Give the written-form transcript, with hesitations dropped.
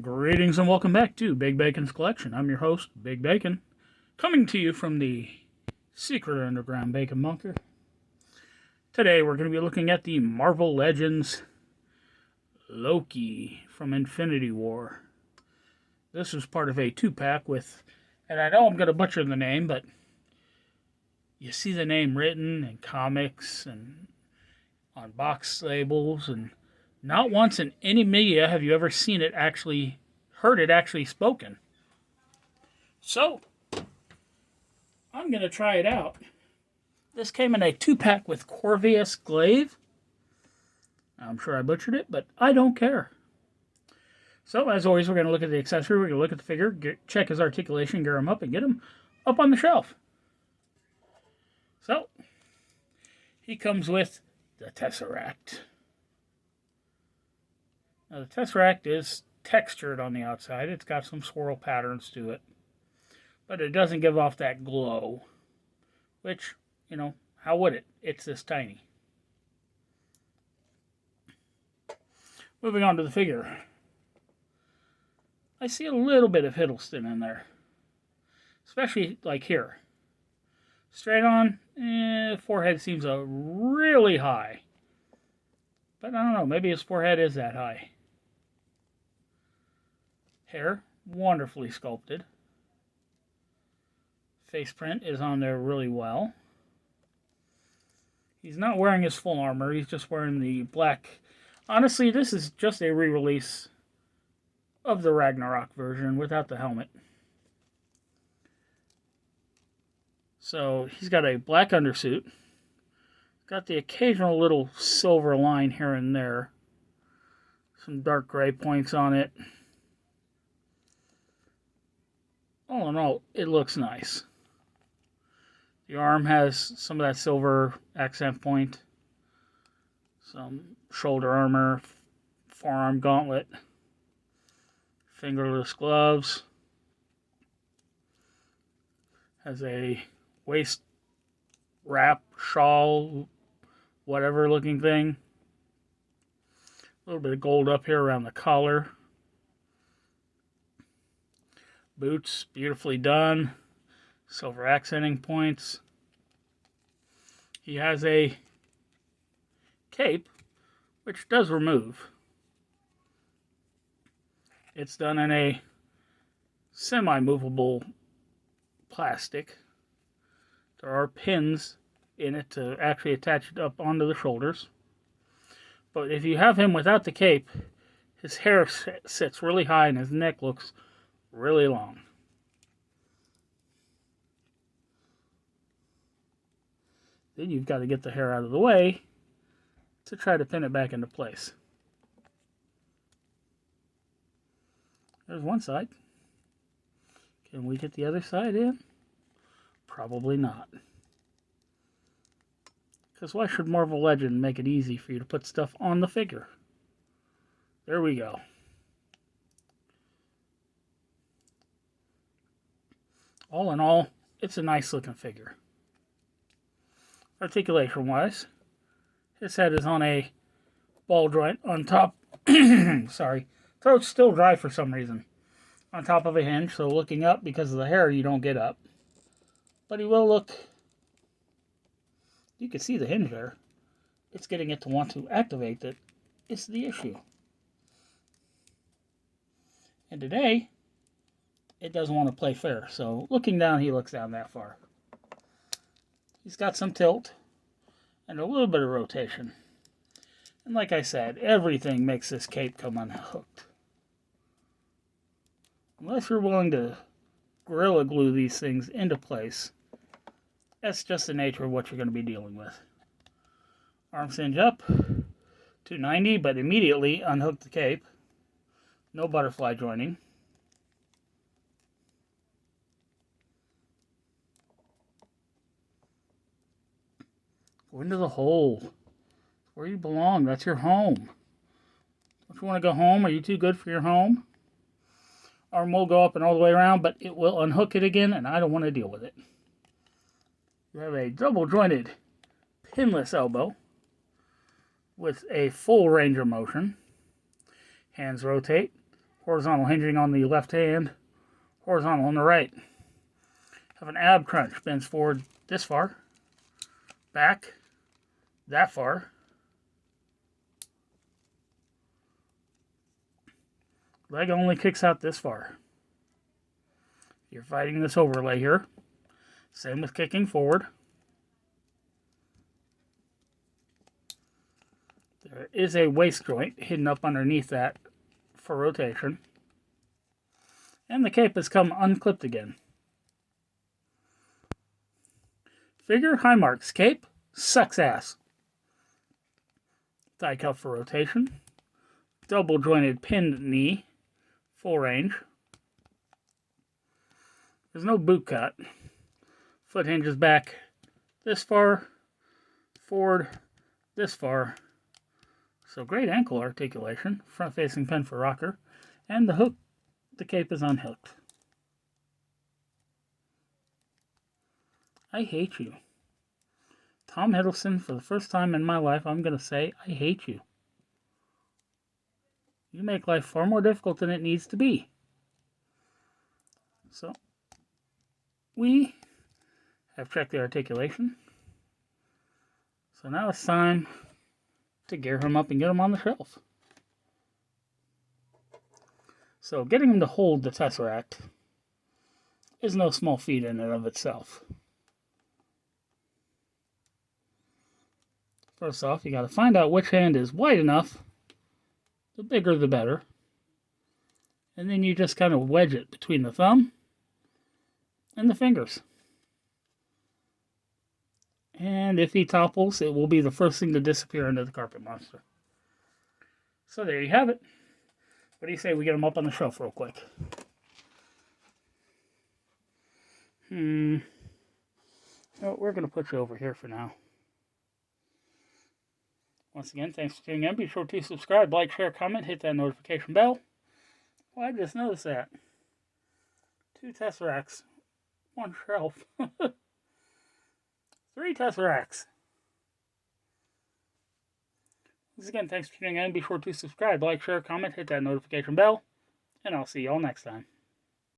Greetings and welcome back to Big Bacon's Collection. I'm your host, Big Bacon, coming to you from the secret underground bacon bunker. Today we're going to be looking at the Marvel Legends Loki from Infinity War. This is part of a 2-pack with, and I know I'm going to butcher the name, but you see the name written in comics and on box labels, and not once in any media have you ever seen it actually, heard it actually spoken. So, I'm going to try it out. This came in a 2-pack with Corvius Glaive. I'm sure I butchered it, but I don't care. So, as always, we're going to look at the accessory, we're going to look at the figure, check his articulation, gear him up, and get him up on the shelf. So, he comes with the Tesseract. Now, the Tesseract is textured on the outside. It's got some swirl patterns to it. But it doesn't give off that glow. Which, you know, how would it? It's this tiny. Moving on to the figure. I see a little bit of Hiddleston in there. Especially, like here. Straight on, forehead seems really high. But I don't know, maybe his forehead is that high. Hair, wonderfully sculpted. Face print is on there really well. He's not wearing his full armor, he's just wearing the black. Honestly, this is just a re-release of the Ragnarok version without the helmet. So, he's got a black undersuit. Got the occasional little silver line here and there. Some dark gray points on it. All in all, it looks nice. The arm has some of that silver accent point. Some shoulder armor, forearm gauntlet, fingerless gloves. Has a waist wrap, shawl, whatever looking thing. A little bit of gold up here around the collar. Boots, beautifully done. Silver accenting points. He has a cape, which does remove. It's done in a semi-movable plastic. There are pins in it to actually attach it up onto the shoulders. But if you have him without the cape, his hair sits really high and his neck looks really long. Then you've got to get the hair out of the way to try to pin it back into place. There's one side. Can we get the other side in? Probably not. Because why should Marvel Legend make it easy for you to put stuff on the figure? There we go. All in all, it's a nice looking figure. Articulation wise, his head is on a ball joint on top. Sorry, throat's still dry for some reason. On top of a hinge, so looking up because of the hair, you don't get up. But he will look. You can see the hinge there. It's getting it to want to activate that is the issue. And today, it doesn't want to play fair. So looking down, he looks down that far. He's got some tilt and a little bit of rotation. And like I said, everything makes this cape come unhooked. Unless you're willing to Gorilla Glue these things into place, that's just the nature of what you're going to be dealing with. Arm cinch up, 290, but immediately unhook the cape. No butterfly joining. Go into the hole. Where you belong. That's your home. Don't you want to go home? Are you too good for your home? Arm will go up and all the way around, but it will unhook it again, and I don't want to deal with it. You have a double jointed pinless elbow with a full range of motion. Hands rotate. Horizontal hinging on the left hand, horizontal on the right. Have an ab crunch, bends forward this far, back that far. Leg only kicks out this far. You're fighting this overlay here. Same with kicking forward. There is a waist joint hidden up underneath that for rotation. And the cape has come unclipped again. Figure, high marks. Cape, sucks ass. Thigh cuff for rotation. Double jointed pinned knee, full range. There's no boot cut. Foot hinges back this far, forward this far. So great ankle articulation. Front facing pin for rocker. And the hook, the cape is unhooked. I hate you. Tom Hiddleston, for the first time in my life, I'm going to say, I hate you. You make life far more difficult than it needs to be. So, we have checked the articulation. So now it's time to gear him up and get him on the shelf. So getting him to hold the Tesseract is no small feat in and of itself. First off, you got to find out which hand is wide enough. The bigger the better. And then you just kind of wedge it between the thumb and the fingers. And if he topples, it will be the first thing to disappear into the carpet monster. So there you have it. What do you say we get him up on the shelf real quick? Oh, we're going to put you over here for now. Once again, thanks for tuning in. Be sure to subscribe, like, share, comment, hit that notification bell. Well, I just noticed that. 2 Tesseracts. 1 shelf. 3 Tesseracts. Once again, thanks for tuning in. Be sure to subscribe, like, share, comment, hit that notification bell. And I'll see y'all next time.